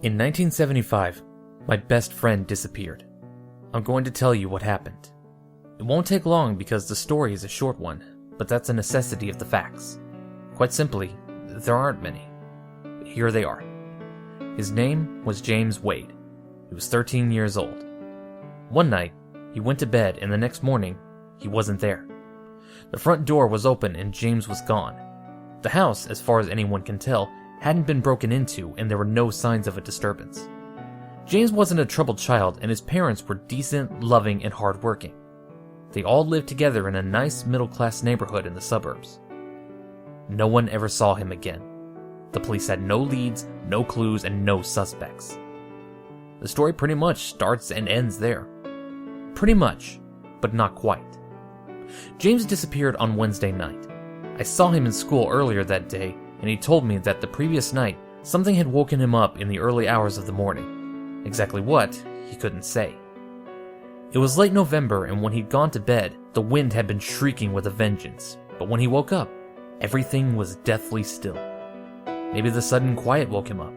In 1975, my best friend disappeared. I'm going to tell you what happened. It won't take long because the story is a short one, but that's a necessity of the facts. Quite simply, there aren't many. Here they are. His name was James Wade. He was 13 years old. One night, he went to bed and the next morning, he wasn't there. The front door was open and James was gone. The house, as far as anyone can tell, hadn't been broken into and there were no signs of a disturbance. James wasn't a troubled child and his parents were decent, loving, and hardworking. They all lived together in a nice middle-class neighborhood in the suburbs. No one ever saw him again. The police had no leads, no clues, and no suspects. The story pretty much starts and ends there. Pretty much, but not quite. James disappeared on Wednesday night. I saw him in school earlier that day, and he told me that the previous night, something had woken him up in the early hours of the morning. Exactly what, he couldn't say. It was late November, and when he'd gone to bed, the wind had been shrieking with a vengeance. But when he woke up, everything was deathly still. Maybe the sudden quiet woke him up.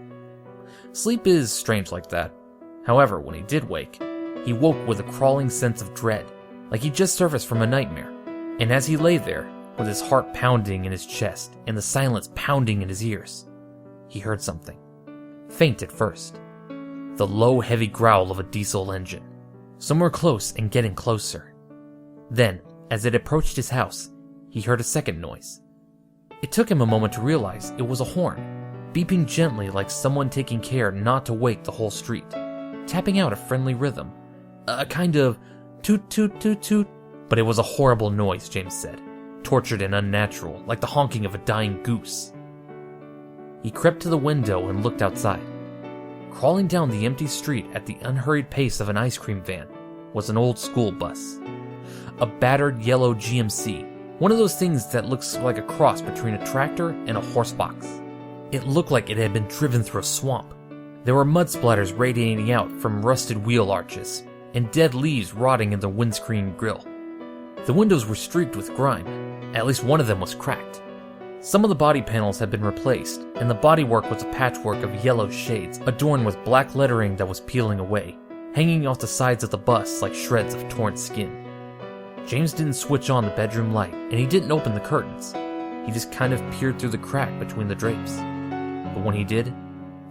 Sleep is strange like that. However, when he did wake, he woke with a crawling sense of dread, like he'd just surfaced from a nightmare. And as he lay there, with his heart pounding in his chest and the silence pounding in his ears, he heard something. Faint at first. The low, heavy growl of a diesel engine. Somewhere close and getting closer. Then, as it approached his house, he heard a second noise. It took him a moment to realize it was a horn, beeping gently like someone taking care not to wake the whole street, tapping out a friendly rhythm. A kind of toot toot toot toot. But it was a horrible noise, James said. Tortured and unnatural, like the honking of a dying goose. He crept to the window and looked outside. Crawling down the empty street at the unhurried pace of an ice cream van was an old school bus. A battered yellow GMC, one of those things that looks like a cross between a tractor and a horse box. It looked like it had been driven through a swamp. There were mud splatters radiating out from rusted wheel arches, and dead leaves rotting in the windscreen grille. The windows were streaked with grime. At least one of them was cracked. Some of the body panels had been replaced, and the bodywork was a patchwork of yellow shades adorned with black lettering that was peeling away, hanging off the sides of the bus like shreds of torn skin. James didn't switch on the bedroom light, and he didn't open the curtains. He just kind of peered through the crack between the drapes. But when he did,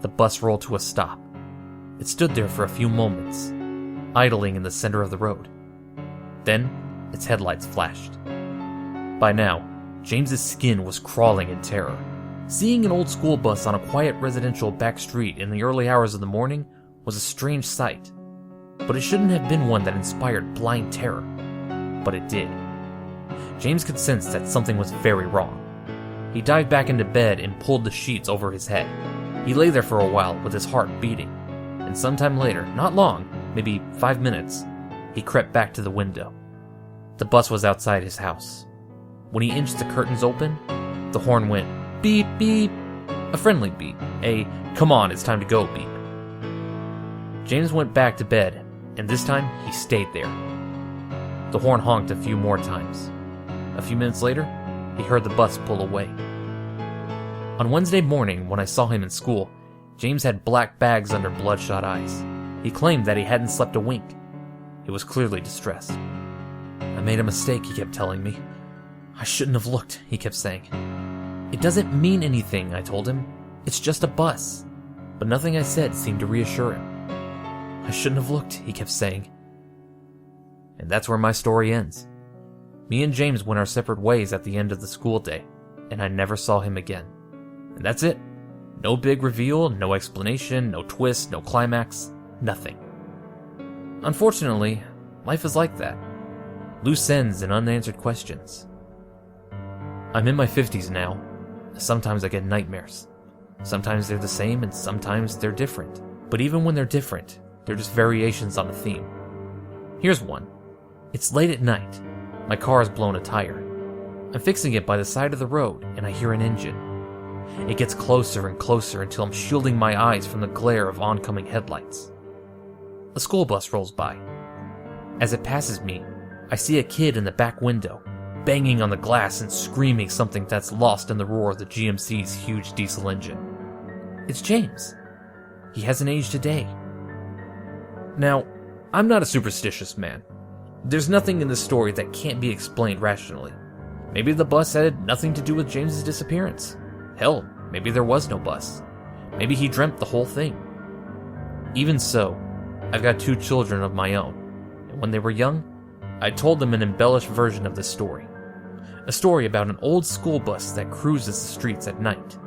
the bus rolled to a stop. It stood there for a few moments, idling in the center of the road. Then, its headlights flashed. By now, James's skin was crawling in terror. Seeing an old school bus on a quiet residential back street in the early hours of the morning was a strange sight. But it shouldn't have been one that inspired blind terror. But it did. James could sense that something was very wrong. He dived back into bed and pulled the sheets over his head. He lay there for a while with his heart beating. And sometime later, not long, maybe 5 minutes, he crept back to the window. The bus was outside his house. When he inched the curtains open, the horn went beep beep, a friendly beep, a come on, it's time to go beep. James went back to bed, and this time he stayed there. The horn honked a few more times. A few minutes later, he heard the bus pull away. On Wednesday morning, when I saw him in school, James had black bags under bloodshot eyes. He claimed that he hadn't slept a wink. He was clearly distressed. I made a mistake, he kept telling me. I shouldn't have looked, he kept saying. It doesn't mean anything, I told him. It's just a bus. But nothing I said seemed to reassure him. I shouldn't have looked, he kept saying. And that's where my story ends. Me and James went our separate ways at the end of the school day, and I never saw him again. And that's it. No big reveal, no explanation, no twist, no climax, nothing. Unfortunately, life is like that. Loose ends and unanswered questions. I'm in my 50s now. Sometimes I get nightmares. Sometimes they're the same and sometimes they're different. But even when they're different, they're just variations on a theme. Here's one. It's late at night. My car has blown a tire. I'm fixing it by the side of the road and I hear an engine. It gets closer and closer until I'm shielding my eyes from the glare of oncoming headlights. A school bus rolls by. As it passes me, I see a kid in the back window, banging on the glass and screaming something that's lost in the roar of the GMC's huge diesel engine. It's James. He hasn't aged a day. Now, I'm not a superstitious man. There's nothing in the story that can't be explained rationally. Maybe the bus had nothing to do with James's disappearance. Hell, maybe there was no bus. Maybe he dreamt the whole thing. Even so, I've got 2 children of my own, and when they were young, I told them an embellished version of this story. A story about an old school bus that cruises the streets at night.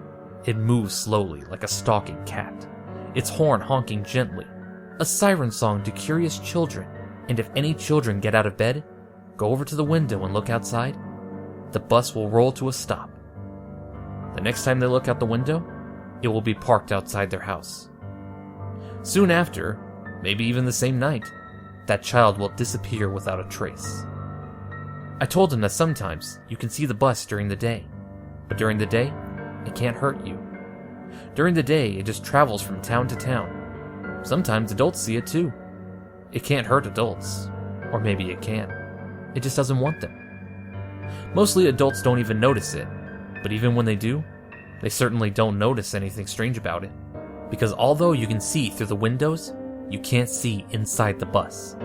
It moves slowly like a stalking cat, its horn honking gently, a siren song to curious children, and if any children get out of bed, go over to the window and look outside, the bus will roll to a stop. The next time they look out the window, it will be parked outside their house. Soon after, maybe even the same night, that child will disappear without a trace. I told him that sometimes you can see the bus during the day, but during the day, it can't hurt you. During the day, it just travels from town to town. Sometimes adults see it too. It can't hurt adults. Or maybe it can. It just doesn't want them. Mostly adults don't even notice it, but even when they do, they certainly don't notice anything strange about it. Because although you can see through the windows, you can't see inside the bus.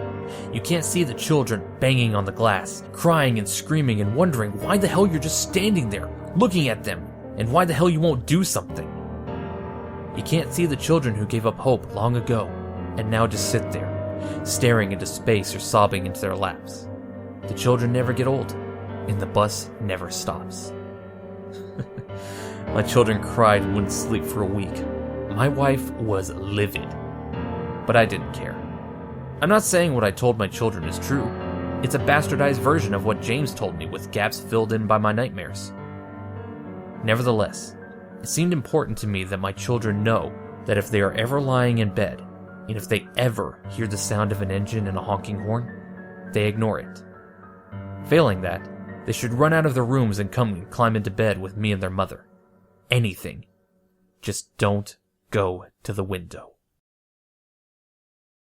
You can't see the children banging on the glass, crying and screaming and wondering why the hell you're just standing there, looking at them, and why the hell you won't do something. You can't see the children who gave up hope long ago, and now just sit there, staring into space or sobbing into their laps. The children never get old, and the bus never stops. My children cried and wouldn't sleep for a week. My wife was livid. But I didn't care. I'm not saying what I told my children is true. It's a bastardized version of what James told me with gaps filled in by my nightmares. Nevertheless, it seemed important to me that my children know that if they are ever lying in bed, and if they ever hear the sound of an engine and a honking horn, they ignore it. Failing that, they should run out of their rooms and come and climb into bed with me and their mother. Anything. Just don't go to the window.